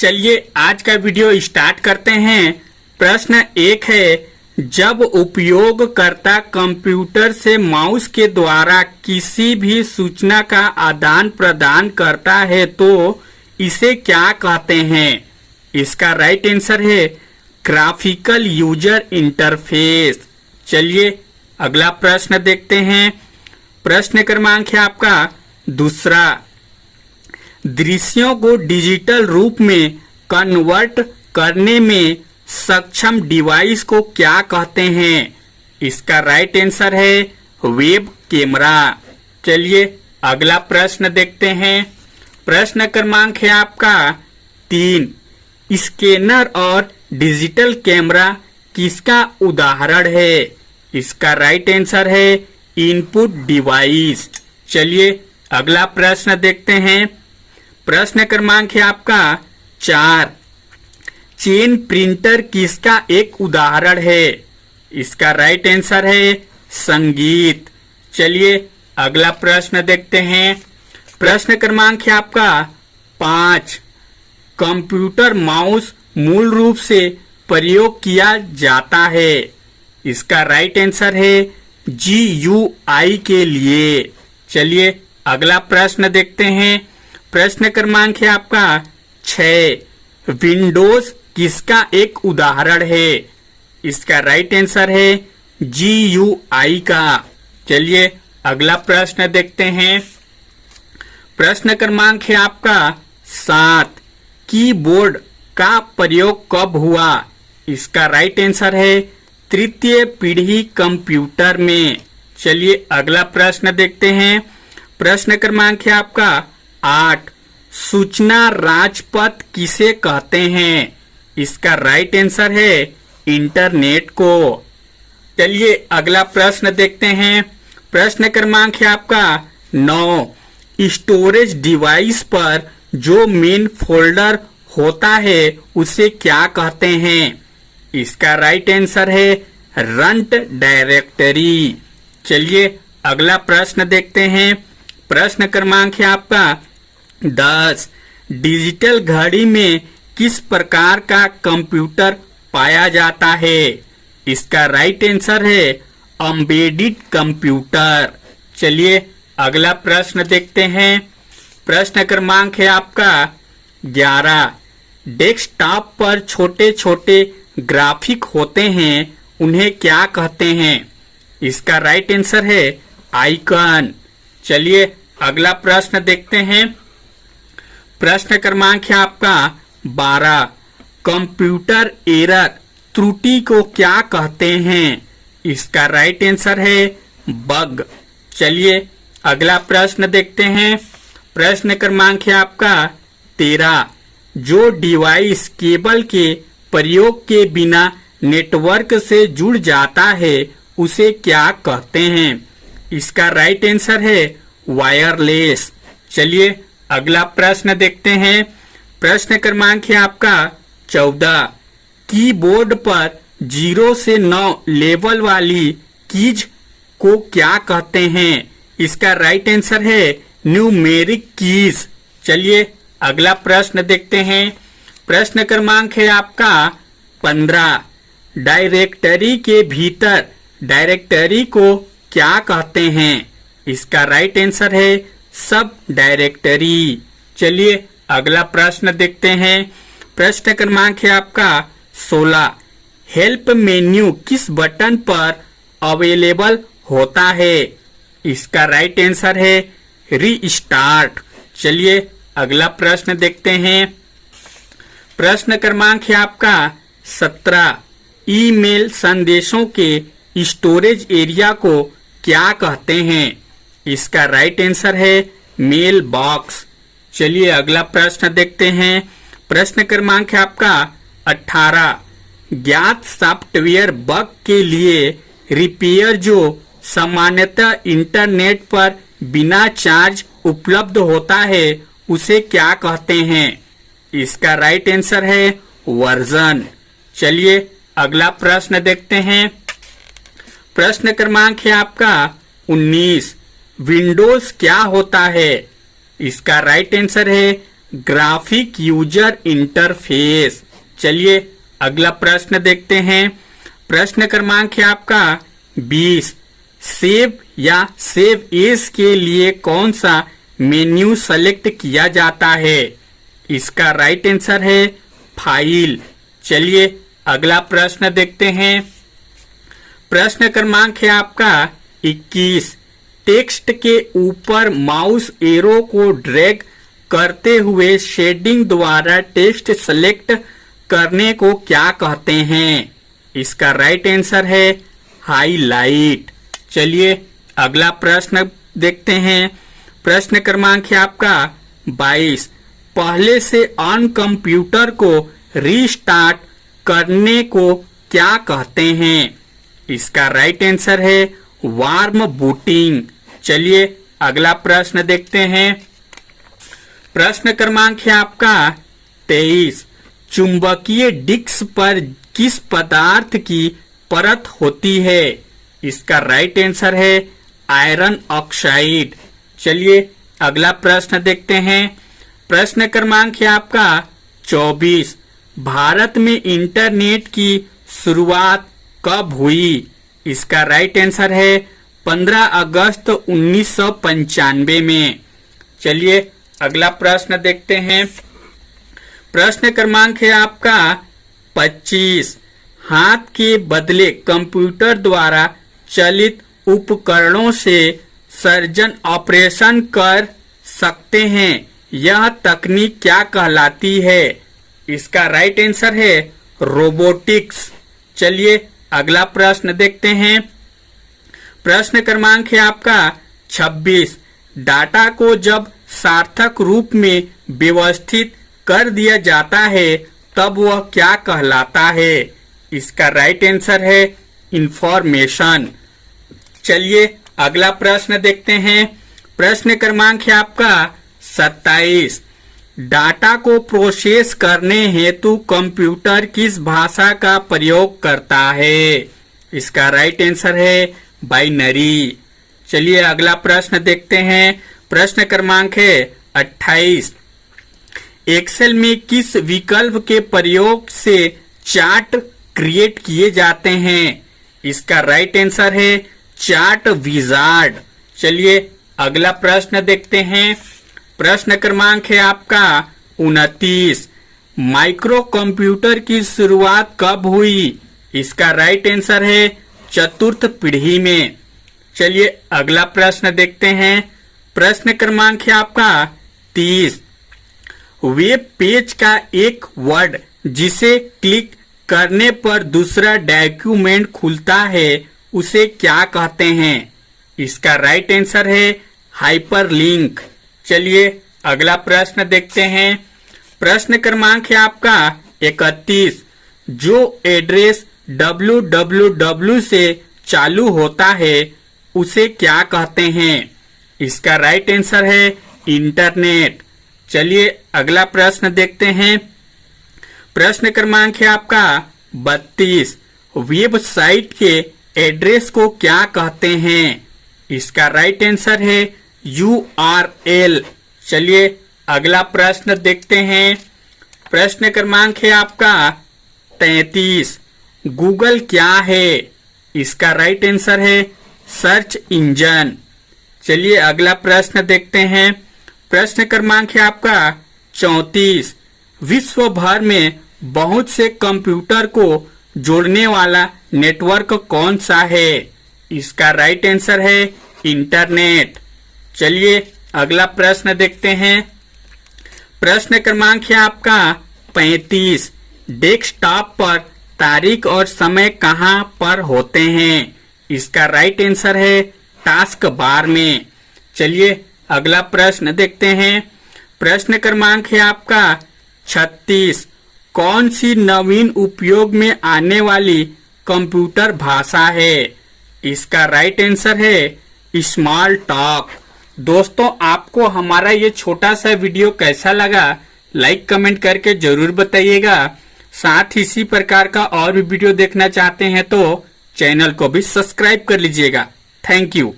चलिए आज का वीडियो स्टार्ट करते हैं। प्रश्न 1 है, जब उपयोगकर्ता कंप्यूटर से माउस के द्वारा किसी भी सूचना का आदान प्रदान करता है तो इसे क्या कहते हैं? इसका राइट आंसर है ग्राफिकल यूजर इंटरफेस। चलिए अगला प्रश्न देखते हैं। प्रश्न क्रमांक है आपका दूसरा, दृश्यों को डिजिटल रूप में कन्वर्ट करने में सक्षम डिवाइस को क्या कहते हैं? इसका राइट आंसर है वेब कैमरा। चलिए अगला प्रश्न देखते हैं। प्रश्न क्रमांक है आपका 3, स्कैनर और डिजिटल कैमरा किसका उदाहरण है? इसका राइट आंसर है इनपुट डिवाइस। चलिए अगला प्रश्न देखते हैं। प्रश्न क्रमांक है आपका 4, चेन प्रिंटर किसका एक उदाहरण है? इसका राइट आंसर है संगीत। चलिए अगला प्रश्न देखते हैं। प्रश्न क्रमांक है आपका 5, कंप्यूटर माउस मूल रूप से प्रयोग किया जाता है। इसका राइट आंसर है GUI के लिए। चलिए अगला प्रश्न देखते हैं। प्रश्न क्रमांक है आपका 6, विंडोज किसका एक उदाहरण है? इसका राइट आंसर है GUI का। चलिए अगला प्रश्न देखते हैं। प्रश्न क्रमांक है आपका 7, कीबोर्ड का प्रयोग कब हुआ? इसका राइट आंसर है तृतीय पीढ़ी कंप्यूटर में। चलिए अगला प्रश्न देखते हैं। प्रश्न क्रमांक है आपका 8, सूचना राजपथ किसे कहते हैं? इसका राइट आंसर है इंटरनेट को। चलिए अगला प्रश्न देखते हैं। प्रश्न क्रमांक है आपका 9, स्टोरेज डिवाइस पर जो मेन फोल्डर होता है उसे क्या कहते हैं? इसका राइट आंसर है रंट डायरेक्टरी। चलिए अगला प्रश्न देखते हैं। प्रश्न क्रमांक है आपका 10, डिजिटल घड़ी में किस प्रकार का कंप्यूटर पाया जाता है? इसका राइट आंसर है एम्बेडेड कंप्यूटर। चलिए अगला प्रश्न देखते हैं। प्रश्न क्रमांक है आपका 11, डेस्कटॉप पर छोटे छोटे ग्राफिक होते हैं उन्हें क्या कहते हैं? इसका राइट आंसर है आइकन। चलिए अगला प्रश्न देखते हैं। प्रश्न क्रमांक है आपका 12, कंप्यूटर एरर त्रुटि को क्या कहते हैं? इसका राइट आंसर है बग। चलिए अगला प्रश्न देखते हैं। प्रश्न क्रमांक है आपका 13, जो डिवाइस केबल के प्रयोग के बिना नेटवर्क से जुड़ जाता है उसे क्या कहते हैं? इसका राइट आंसर है वायरलेस। चलिए अगला प्रश्न देखते हैं। प्रश्न क्रमांक है आपका 14, कीबोर्ड पर 0 से 9 लेवल वाली कीज को क्या कहते हैं? इसका राइट आंसर है न्यूमेरिक कीज। चलिए अगला प्रश्न देखते हैं। प्रश्न क्रमांक है आपका 15, डायरेक्टरी के भीतर डायरेक्टरी को क्या कहते हैं? इसका राइट आंसर है सब डायरेक्टरी। चलिए अगला प्रश्न देखते हैं। प्रश्न क्रमांक है आपका 16, हेल्प मेन्यू किस बटन पर अवेलेबल होता है? इसका राइट आंसर है रीस्टार्ट। चलिए अगला प्रश्न देखते हैं। प्रश्न क्रमांक है आपका 17, ईमेल संदेशों के स्टोरेज एरिया को क्या कहते हैं? इसका राइट आंसर है मेल बॉक्स। चलिए अगला प्रश्न देखते हैं। प्रश्न क्रमांक है आपका 18, ज्ञात सॉफ्टवेयर बग के लिए रिपेयर जो सामान्यतः इंटरनेट पर बिना चार्ज उपलब्ध होता है उसे क्या कहते हैं? इसका राइट आंसर है वर्जन। चलिए अगला प्रश्न देखते हैं। प्रश्न क्रमांक है आपका 19, विंडोज क्या होता है? इसका राइट आंसर है ग्राफिक यूजर इंटरफेस। चलिए अगला प्रश्न देखते हैं। प्रश्न क्रमांक है आपका 20। सेव या सेव एज के लिए कौन सा मेन्यू सेलेक्ट किया जाता है? इसका राइट आंसर है फाइल। चलिए अगला प्रश्न देखते हैं। प्रश्न क्रमांक है आपका 21। टेक्स्ट के ऊपर माउस एरो को ड्रैग करते हुए शेडिंग द्वारा टेक्स्ट सेलेक्ट करने को क्या कहते हैं? इसका राइट आंसर है हाईलाइट। चलिए अगला प्रश्न देखते हैं। प्रश्न क्रमांक है आपका 22। पहले से ऑन कंप्यूटर को रीस्टार्ट करने को क्या कहते हैं? इसका राइट आंसर है वार्म बूटिंग। चलिए अगला प्रश्न देखते हैं। प्रश्न क्रमांक है आपका 23। चुंबकीय डिस्क पर किस पदार्थ की परत होती है? इसका राइट आंसर है आयरन ऑक्साइड। चलिए अगला प्रश्न देखते हैं। प्रश्न क्रमांक है आपका 24। भारत में इंटरनेट की शुरुआत कब हुई? इसका राइट आंसर है 15 अगस्त 1995 में। चलिए अगला प्रश्न देखते हैं। प्रश्न क्रमांक है आपका 25। हाथ के बदले कंप्यूटर द्वारा चलित उपकरणों से सर्जन ऑपरेशन कर सकते हैं, यह तकनीक क्या कहलाती है? इसका राइट आंसर है रोबोटिक्स। चलिए अगला प्रश्न देखते हैं। प्रश्न क्रमांक है आपका 26। डाटा को जब सार्थक रूप में व्यवस्थित कर दिया जाता है तब वह क्या कहलाता है? इसका राइट आंसर है इंफॉर्मेशन। चलिए अगला प्रश्न देखते हैं। प्रश्न क्रमांक है आपका 27। डाटा को प्रोसेस करने हेतु कंप्यूटर किस भाषा का प्रयोग करता है? इसका राइट आंसर है बाइनरी। चलिए अगला प्रश्न देखते हैं। प्रश्न क्रमांक है 28। एक्सेल में किस विकल्प के प्रयोग से चार्ट क्रिएट किए जाते हैं? इसका राइट आंसर है चार्ट विजार्ड। चलिए अगला प्रश्न देखते हैं। प्रश्न क्रमांक है आपका 29। माइक्रो कंप्यूटर की शुरुआत कब हुई? इसका राइट आंसर है चतुर्थ पीढ़ी में। चलिए अगला प्रश्न देखते हैं। प्रश्न क्रमांक है आपका 30। वेब पेज का एक वर्ड जिसे क्लिक करने पर दूसरा डॉक्यूमेंट खुलता है उसे क्या कहते हैं? इसका राइट आंसर है हाइपरलिंक। चलिए अगला प्रश्न देखते हैं। प्रश्न क्रमांक है आपका 31। जो एड्रेस www से चालू होता है उसे क्या कहते हैं? इसका राइट आंसर है इंटरनेट। चलिए अगला प्रश्न देखते हैं। प्रश्न क्रमांक है आपका 32। वेबसाइट के एड्रेस को क्या कहते हैं? इसका राइट आंसर है URL। चलिए अगला प्रश्न देखते हैं। प्रश्न क्रमांक है आपका 33। गूगल क्या है? इसका राइट आंसर है सर्च इंजन। चलिए अगला प्रश्न देखते हैं। प्रश्न क्रमांक है आपका 34। विश्व भर में बहुत से कंप्यूटर को जोड़ने वाला नेटवर्क कौन सा है? इसका राइट आंसर है इंटरनेट। चलिए अगला प्रश्न देखते हैं। प्रश्न क्रमांक है आपका 35। डेस्कटॉप पर तारीख और समय कहां पर होते हैं? इसका राइट आंसर है टास्क बार में। चलिए अगला प्रश्न देखते हैं। प्रश्न क्रमांक है आपका 36। कौन सी नवीन उपयोग में आने वाली कंप्यूटर भाषा है? इसका राइट आंसर है स्मॉल टॉक। दोस्तों आपको हमारा ये छोटा सा वीडियो कैसा लगा लाइक कमेंट करके जरूर बताइएगा। साथ ही इसी प्रकार का और भी वीडियो देखना चाहते हैं तो चैनल को भी सब्सक्राइब कर लीजिएगा। Thank you.